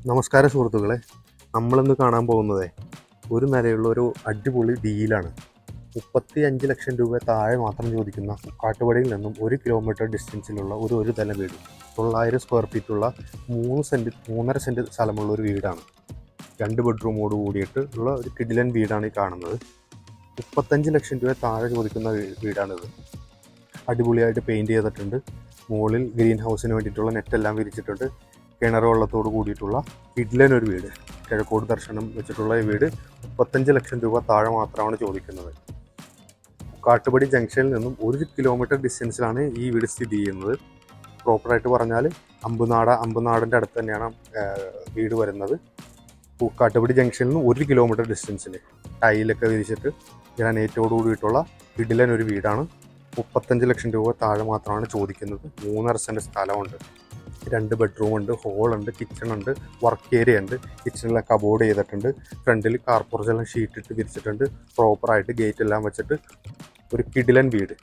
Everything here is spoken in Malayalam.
നമസ്കാരം സുഹൃത്തുക്കളെ, നമ്മളിന്ന് കാണാൻ പോകുന്നത് ഒരു നിലയുള്ള ഒരു അടിപൊളി ഡീലാണ്. 35 ലക്ഷം രൂപ താഴെ മാത്രം ചോദിക്കുന്ന കാട്ടുപടിയിൽ നിന്നും 1 കിലോമീറ്റർ ഡിസ്റ്റൻസിലുള്ള ഒരു നില വീട്, 900 സ്ക്വയർ ഫീറ്റുള്ള 3.5 സെൻറ്റ് സ്ഥലമുള്ള ഒരു വീടാണ്. 2 ബെഡ്റൂമോട് കൂടിയിട്ട് ഉള്ള ഒരു കിടിലൻ വീടാണ് ഈ കാണുന്നത്. 35 ലക്ഷം രൂപ താഴെ ചോദിക്കുന്ന വീടാണിത്. അടിപൊളിയായിട്ട് പെയിൻറ് ചെയ്തിട്ടുണ്ട്. മുകളിൽ ഗ്രീൻ ഹൗസിന് വേണ്ടിയിട്ടുള്ള നെറ്റെല്ലാം വിരിച്ചിട്ടുണ്ട്. കിണർ വെള്ളത്തോട് കൂടിയിട്ടുള്ള കിടിലനൊരു വീട്, കിഴക്കോട് ദർശനം വെച്ചിട്ടുള്ള ഈ വീട് 35 ലക്ഷം രൂപ താഴെ മാത്രമാണ് ചോദിക്കുന്നത്. കാട്ടുപടി ജംഗ്ഷനിൽ നിന്നും 1 കിലോമീറ്റർ ഡിസ്റ്റൻസിലാണ് ഈ വീട് സ്ഥിതി ചെയ്യുന്നത്. പ്രോപ്പറായിട്ട് പറഞ്ഞാൽ അമ്പനാടിൻ്റെ അടുത്ത് തന്നെയാണ് വീട് വരുന്നത്. കാട്ടുപടി ജംഗ്ഷനിൽ നിന്ന് 1 കിലോമീറ്റർ ഡിസ്റ്റൻസിൽ ടൈലൊക്കെ വിരിച്ചിട്ട് ഗ്രാനൈറ്റോട് കൂടിയിട്ടുള്ള കിടിലനൊരു വീടാണ്. 35 ലക്ഷം രൂപ താഴെ മാത്രമാണ് ചോദിക്കുന്നത്. 3.5 സെൻറ്റ് സ്ഥലമുണ്ട്. 2 ബെഡ്റൂമുണ്ട്, ഹോളുണ്ട്, കിച്ചണുണ്ട്, വർക്ക് ഏരിയ ഉണ്ട്. കിച്ചണിലെ കബോർഡ് ചെയ്തിട്ടുണ്ട്. ഫ്രണ്ടിൽ കാർ പോർച്ചെല്ലാം ഷീറ്റിട്ട് വിരിച്ചിട്ടുണ്ട്. പ്രോപ്പറായിട്ട് ഗേറ്റ് എല്ലാം വെച്ചിട്ട് ഒരു കിടിലൻ വീട്.